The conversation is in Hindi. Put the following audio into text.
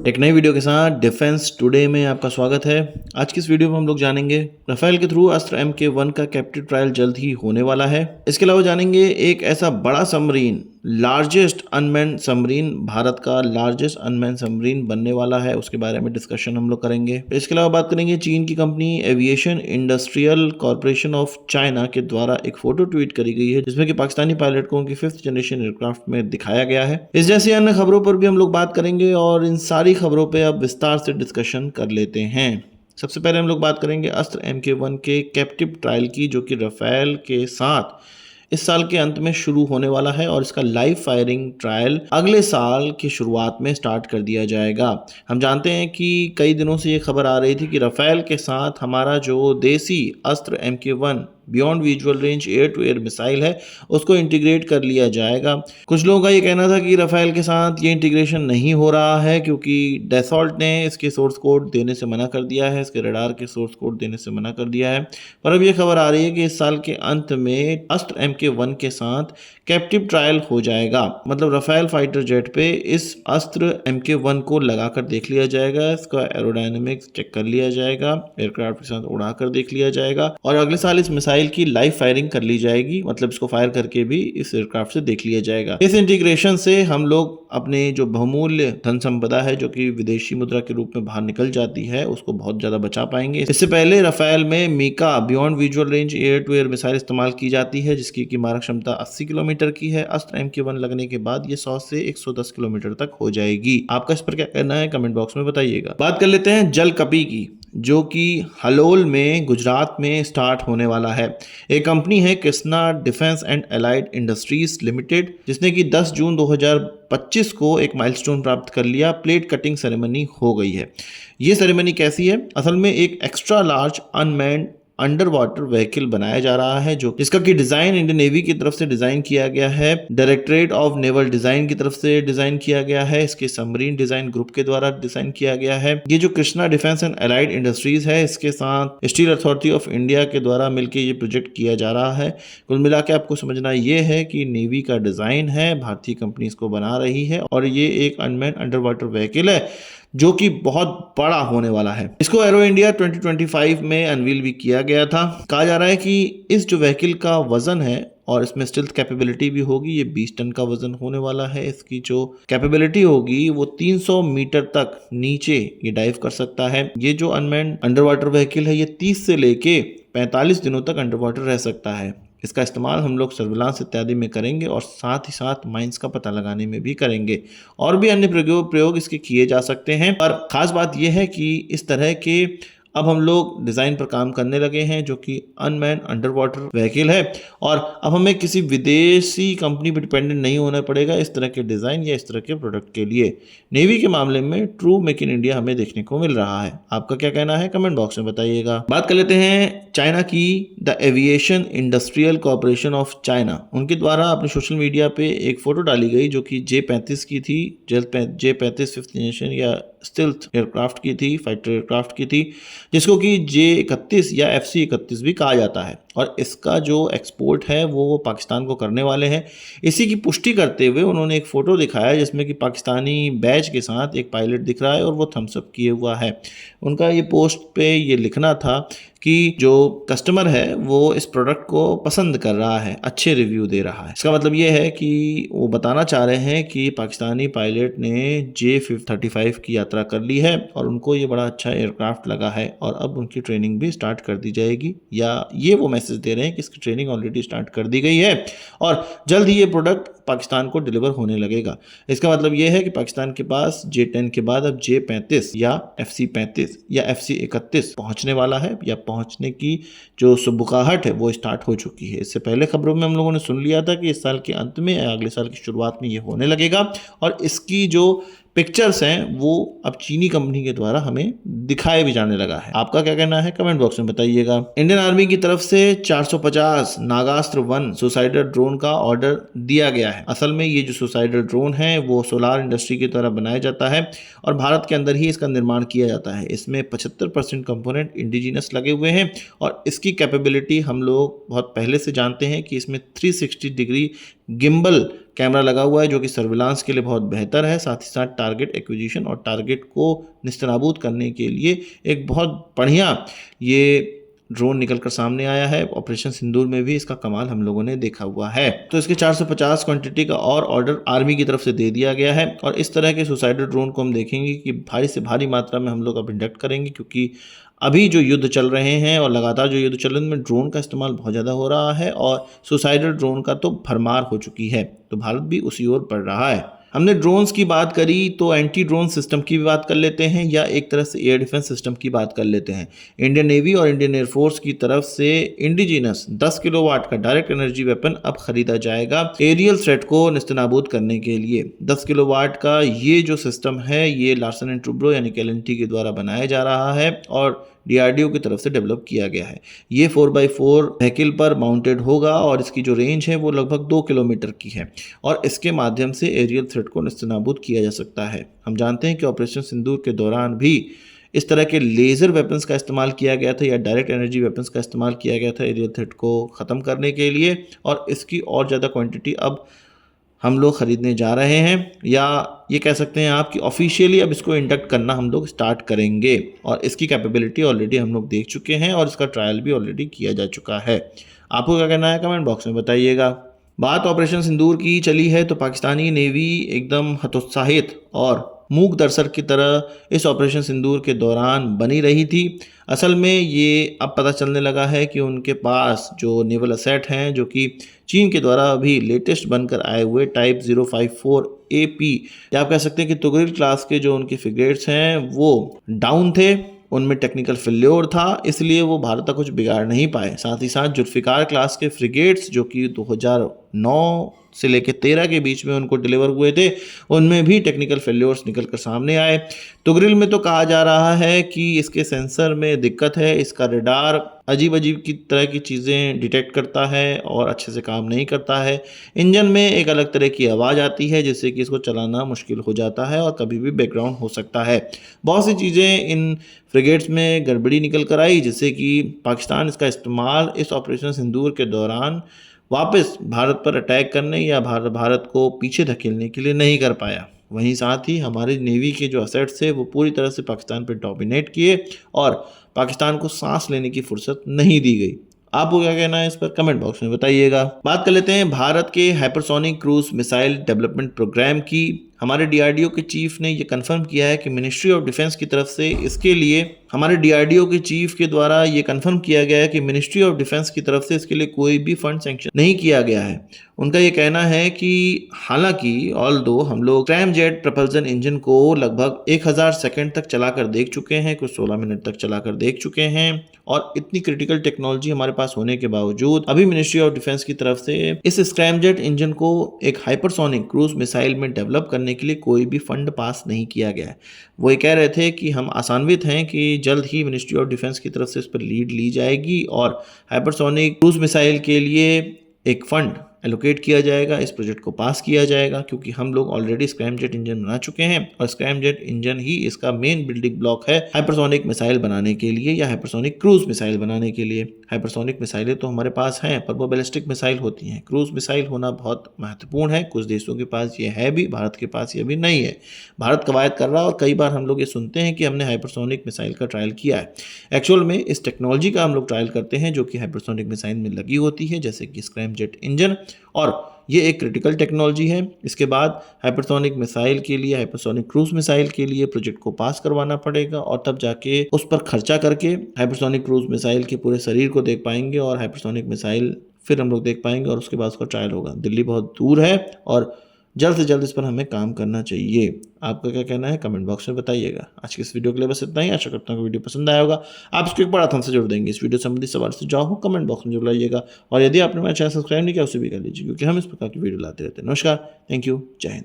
एक नई वीडियो के साथ डिफेंस टुडे में आपका स्वागत है। आज की इस वीडियो में हम लोग जानेंगे राफेल के थ्रू अस्त्र MK1 का कैप्टिव ट्रायल जल्द ही होने वाला है। इसके अलावा जानेंगे एक ऐसा बड़ा submarine, largest unmanned submarine, Bharat का लार्जेस्ट अनमैन सबमरीन बनने वाला है, उसके बारे में डिस्कशन हम लोग करेंगे। इसके अलावा बात करेंगे चीन की company aviation industrial corporation of China के द्वारा एक फोटो ट्वीट करी गई है जिसमें कि पाकिस्तानी पायलट को उनकी 5th जनरेशन एयरक्राफ्ट में दिखाया गया है। इस जैसी अन्य खबरों पर भी हम लोग बात करेंगे और इन सारी खबरों पे अब विस्तार से डिस्कशन कर लेते हैं। सबसे पहले हम लोग बात करेंगे अस्त्र MK1 के कैप्टिव ट्रायल की, जो कि राफेल के साथ इस साल के अंत में शुरू होने वाला है और इसका लाइव फायरिंग ट्रायल अगले साल की शुरुआत में स्टार्ट कर दिया जाएगा। हम जानते हैं कि कई दिनों से ये खबर आ रही थी कि राफेल के साथ हमारा जो देसी Astra MK1 beyond visual range air to air missile है उसको इंटीग्रेट कर लिया जाएगा। कुछ लोगों का ये कहना था कि राफेल के साथ ये इंटीग्रेशन नहीं हो रहा है क्योंकि डैसॉल्ट ने इसके सोर्स कोड देने से मना कर दिया है, इसके रडार के सोर्स कोड देने से मना कर दिया है। पर अब ये खबर आ रही है कि इस साल के अंत में अस्त्र MK1 के साथ कैप्टिव ट्रायल हो जाएगा। मतलब राफेल फाइटर जेट पे इस अस्त्र MK1 को लगाकर देख लिया जाएगा, इसका एरोडायनेमिक्स चेक कर लिया जाएगा, एयरक्राफ्ट के साथ उड़ाकर देख लिया जाएगा और अगले साल इस मिसाइल की लाइव फायरिंग कर ली जाएगी। मतलब इसको फायर करके भी इस एयरक्राफ्ट से देख लिया जाएगा। इस इंटीग्रेशन से हम लोग अपने जो बहुमूल्य धन संपदा है जो कि विदेशी मुद्रा के रूप में बाहर निकल जाती है उसको बहुत ज्यादा बचा पाएंगे। इससे पहले राफेल में MICA beyond visual range air to air missile इस्तेमाल की जाती है जिसकी की मारक क्षमता 80 किलोमीटर की है। अस्त्र MK1 लगने के बाद ये 100 से 110 किलोमीटर तक हो जाएगी। आपका इस पर क्या कहना है कमेंट बॉक्स में बताइएगा। बात कर लेते हैं जलकपी की, जो कि हलोल में गुजरात में स्टार्ट होने वाला है। एक कंपनी है Krishna defence and allied industries limited, जिसने कि 10 जून 2025 को एक माइलस्टोन प्राप्त कर लिया। प्लेट कटिंग सेरेमनी हो गई है। ये सेरेमनी कैसी है? असल में एक extra large unmanned under water vehicle बनाया जा रहा है जो जिसका कि डिजाइन इंडियन नेवी की तरफ से डिजाइन किया गया है, डायरेक्टरेट ऑफ नेवल डिजाइन की तरफ से डिजाइन किया गया है, इसके सबमरीन डिजाइन ग्रुप के द्वारा डिजाइन किया गया है। ये जो Krishna defence and allied industries है इसके साथ स्टील अथॉरिटी ऑफ इंडिया के द्वारा मिलकर ये प्रोजेक्ट किया जा रहा है। कुल मिला के आपको समझना ये है कि नेवी का डिजाइन है, भारतीय कंपनी इसको बना रही है और ये एक अनमैन्ड अंडर वाटर व्हीकल है जो कि बहुत बड़ा होने वाला है। इसको एरो इंडिया 2025 में अनवील भी किया गया था। कहा जा रहा है कि इस जो व्हीकल का वजन है और इसमें स्टिल्थ कैपेबिलिटी भी होगी, ये 20 टन का वजन होने वाला है। इसकी जो कैपेबिलिटी होगी वो 300 मीटर तक नीचे ये डाइव कर सकता है। ये जो अनमैन्ड अंडर वाटर व्हीकल है ये 30 से लेके 45 दिनों तक अंडर वाटर रह सकता है। इसका इस्तेमाल हम लोग सर्विलांस इत्यादि में करेंगे और साथ ही साथ माइंस का पता लगाने में भी करेंगे और भी अन्य प्रयोग इसके किए जा सकते हैं। पर खास बात यह है कि इस तरह के अब हम लोग डिज़ाइन पर काम करने लगे हैं जो कि अनमैन्ड अंडर वाटर व्हीकल है और अब हमें किसी विदेशी कंपनी पर डिपेंडेंट नहीं होना पड़ेगा इस तरह के डिज़ाइन या इस तरह के प्रोडक्ट के लिए। नेवी के मामले में ट्रू मेक इन इंडिया हमें देखने को मिल रहा है। आपका क्या कहना है कमेंट बॉक्स में बताइएगा। बात कर लेते हैं चाइना की the aviation industrial corporation of China. उनके द्वारा अपने सोशल मीडिया पे एक फोटो डाली गई जो कि J-35 की थी। J-35 5th जनरेशन या स्टिल्थ एयरक्राफ्ट की थी, फाइटर एयरक्राफ्ट की थी, जिसको कि J-31 या FC-31 भी कहा जाता है और इसका जो एक्सपोर्ट है वो पाकिस्तान को करने वाले हैं। इसी की पुष्टि करते हुए उन्होंने एक फ़ोटो दिखाया जिसमें कि पाकिस्तानी बैच के साथ एक पायलट दिख रहा है और वो थम्स अप किए हुआ है। उनका ये पोस्ट पे ये लिखना था कि जो कस्टमर है वो इस प्रोडक्ट को पसंद कर रहा है, अच्छे रिव्यू दे रहा है। इसका मतलब ये है कि वो बताना चाह रहे हैं कि पाकिस्तानी पायलट ने J-35 की यात्रा कर ली है और उनको ये बड़ा अच्छा एयरक्राफ्ट लगा है और अब उनकी ट्रेनिंग भी स्टार्ट कर दी जाएगी, या ये वो मैसेज दे रहे हैं कि इसकी ट्रेनिंग ऑलरेडी स्टार्ट कर दी गई है और जल्द ही ये प्रोडक्ट पाकिस्तान को डिलीवर होने लगेगा। इसका मतलब ये है कि पाकिस्तान के पास J-10 के बाद अब J-35 या FC-35 या FC-31 पहुंचने वाला है या पहुंचने की जो सुबुकाहट है वो स्टार्ट हो चुकी है। इससे पहले खबरों में हम लोगों ने सुन लिया था कि इस साल के अंत में या अगले साल की शुरुआत में ये होने लगेगा और इसकी जो पिक्चर्स हैं वो अब चीनी कंपनी के द्वारा हमें दिखाए भी जाने लगा है। आपका क्या कहना है कमेंट बॉक्स में बताइएगा। इंडियन आर्मी की तरफ से 450 नागास्त्र 1 सुसाइडर ड्रोन का ऑर्डर दिया गया है। असल में ये जो सुसाइडर ड्रोन है वो सोलार इंडस्ट्री की द्वारा बनाया जाता है और भारत के अंदर ही इसका निर्माण किया जाता है। इसमें 75% कंपोनेंट इंडिजिनस लगे हुए हैं और इसकी कैपेबिलिटी हम लोग बहुत पहले से जानते हैं कि इसमें 360 डिग्री गिम्बल कैमरा लगा हुआ है जो कि सर्विलांस के लिए बहुत बेहतर है, साथ ही साथ टारगेट एक्विजिशन और टारगेट को निस्तेनाबूद करने के लिए एक बहुत बढ़िया ये ड्रोन निकलकर सामने आया है। ऑपरेशन सिंदूर में भी इसका कमाल हम लोगों ने देखा हुआ है। तो इसके 450 क्वांटिटी का और ऑर्डर आर्मी की तरफ से दे दिया गया है और इस तरह के सुसाइडल ड्रोन को हम देखेंगे कि भारी से भारी मात्रा में हम लोग अब इंडक्ट करेंगे, क्योंकि अभी जो युद्ध चल रहे हैं और लगातार जो युद्ध चल रहे हैं उनमें ड्रोन का इस्तेमाल बहुत ज़्यादा हो रहा है और सुसाइडल ड्रोन का तो भरमार हो चुकी है। तो भारत भी उसी ओर बढ़ रहा है। हमने ड्रोन्स की बात करी तो एंटी ड्रोन सिस्टम की भी बात कर लेते हैं, या एक तरह से एयर डिफेंस सिस्टम की बात कर लेते हैं। इंडियन नेवी और इंडियन एयरफोर्स की तरफ से इंडिजिनस 10 किलोवाट का डायरेक्ट एनर्जी वेपन अब खरीदा जाएगा एरियल थ्रेट को निस्तेनाबूद करने के लिए। 10 किलोवाट का ये जो सिस्टम है ये लार्सन एंड टुब्रो यानी कि LNT के द्वारा बनाया जा रहा है और DRDO की तरफ से डेवलप किया गया है। ये 4x4 व्हीकल पर माउंटेड होगा और इसकी जो रेंज है वो लगभग 2 किलोमीटर की है और इसके माध्यम से एरियल थ्रेट को निस्तेनाबूद किया जा सकता है। हम जानते हैं कि ऑपरेशन सिंदूर के दौरान भी इस तरह के लेज़र वेपन्स का इस्तेमाल किया गया था या डायरेक्ट एनर्जी वेपन्स का इस्तेमाल किया गया था एरियल थ्रेट को ख़त्म करने के लिए, और इसकी और ज़्यादा क्वांटिटी अब हम लोग ख़रीदने जा रहे हैं, या ये कह सकते हैं आप कि ऑफिशियली अब इसको इंडक्ट करना हम लोग स्टार्ट करेंगे और इसकी कैपेबिलिटी ऑलरेडी हम लोग देख चुके हैं और इसका ट्रायल भी ऑलरेडी किया जा चुका है। आपको क्या कहना है कमेंट बॉक्स में बताइएगा। बात ऑपरेशन सिंदूर की चली है तो पाकिस्तानी नेवी एकदम हतोत्साहित और मूक दर्शक की तरह इस ऑपरेशन सिंदूर के दौरान बनी रही थी। असल में ये अब पता चलने लगा है कि उनके पास जो नेवल असेट हैं जो कि चीन के द्वारा अभी लेटेस्ट बनकर आए हुए टाइप 054 AP या आप कह सकते हैं कि तुगरिल क्लास के जो उनके फ्रिगेट्स हैं वो डाउन थे, उनमें टेक्निकल फेल्योर था, इसलिए वो भारत का कुछ बिगाड़ नहीं पाए। साथ ही साथ जुल्फिकार क्लास के फ्रिगेट्स जो कि 2009 से लेकर 13 के बीच में उनको डिलीवर हुए थे उनमें भी टेक्निकल फेल्योर्स निकल कर सामने आए। तुगरिल में तो कहा जा रहा है कि इसके सेंसर में दिक्कत है, इसका रडार अजीब अजीब की तरह की चीज़ें डिटेक्ट करता है और अच्छे से काम नहीं करता है। इंजन में एक अलग तरह की आवाज़ आती है जिससे कि इसको चलाना मुश्किल हो जाता है और कभी भी बैकग्राउंड हो सकता है। बहुत सी चीज़ें इन फ्रिगेट्स में गड़बड़ी निकल कर आई जिससे कि पाकिस्तान इसका इस्तेमाल इस ऑपरेशन सिंदूर के दौरान वापस भारत पर अटैक करने या भारत को पीछे धकेलने के लिए नहीं कर पाया। वहीं साथ ही हमारे नेवी के जो असेट्स थे वो पूरी तरह से पाकिस्तान पर डोमिनेट किए और पाकिस्तान को सांस लेने की फुर्सत नहीं दी गई। आपको क्या कहना है इस पर कमेंट बॉक्स में बताइएगा। बात कर लेते हैं भारत के hypersonic cruise missile development programme की। हमारे DRDO के चीफ ने ये कंफर्म किया है कि मिनिस्ट्री ऑफ डिफेंस की तरफ से इसके लिए हमारे DRDO के चीफ के द्वारा ये कंफर्म किया गया है कि मिनिस्ट्री ऑफ डिफेंस की तरफ से इसके लिए कोई भी फंड सैंक्शन नहीं किया गया है। उनका ये कहना है कि हालांकि ऑल्दो हम लोग स्क्रैमजेट प्रपल्सन इंजन को लगभग 1000 सेकंड तक चलाकर देख चुके हैं, कुछ 16 मिनट तक चलाकर देख चुके हैं और इतनी क्रिटिकल टेक्नोलॉजी हमारे पास होने के बावजूद अभी मिनिस्ट्री ऑफ डिफेंस की तरफ से इस स्क्रैमजेट इंजन को एक हाइपरसोनिक क्रूज मिसाइल में डेवलप करने के लिए कोई भी फंड पास नहीं किया गया है। वो ये कह रहे थे कि हम आशान्वित हैं कि जल्द ही मिनिस्ट्री ऑफ डिफेंस की तरफ से इस पर लीड ली जाएगी और हाइपरसोनिक क्रूज मिसाइल के लिए एक फंड एलोकेट किया जाएगा, इस प्रोजेक्ट को पास किया जाएगा, क्योंकि हम लोग ऑलरेडी स्क्रैमजेट इंजन बना चुके हैं और स्क्रैमजेट इंजन ही इसका मेन बिल्डिंग ब्लॉक है हाइपरसोनिक मिसाइल बनाने के लिए या हाइपरसोनिक क्रूज मिसाइल बनाने के लिए। हाइपरसोनिक मिसाइलें तो हमारे पास हैं पर वो बैलिस्टिक मिसाइल होती हैं, क्रूज मिसाइल होना बहुत महत्वपूर्ण है। कुछ देशों के पास ये है भी, भारत के पास ये भी नहीं है। भारत कवायद कर रहा है और कई बार हम लोग ये सुनते हैं कि हमने हाइपरसोनिक मिसाइल का ट्रायल किया है। एक्चुअल में इस टेक्नोलॉजी का हम लोग ट्रायल करते हैं जो कि हाइपरसोनिक मिसाइल में लगी होती है, जैसे कि स्क्रैमजेट इंजन, और ये एक क्रिटिकल टेक्नोलॉजी है। इसके बाद हाइपरसोनिक मिसाइल के लिए, हाइपरसोनिक क्रूज मिसाइल के लिए प्रोजेक्ट को पास करवाना पड़ेगा और तब जाके उस पर खर्चा करके हाइपरसोनिक क्रूज मिसाइल के पूरे शरीर को देख पाएंगे और हाइपरसोनिक मिसाइल फिर हम लोग देख पाएंगे और उसके बाद उसका ट्रायल होगा। दिल्ली बहुत दूर है और जल्द से जल्द इस पर हमें काम करना चाहिए। आपका क्या कहना है कमेंट बॉक्स में बताइएगा। आज की इस वीडियो के लिए बस इतना ही। आशा करता हूँ कि वीडियो पसंद आया होगा। आप इसको एक बड़ा थम्स से जोड़ देंगे। इस वीडियो संबंधी सवाल से जाओ कमेंट बॉक्स में जरूर लाइएगा और यदि आपने मेरा चैनल सब्सक्राइब नहीं किया उसे भी कर लीजिए, क्योंकि हम इस प्रकार की वीडियो लाते रहते हैं। नमस्कार, थैंक यू, जय हिंद।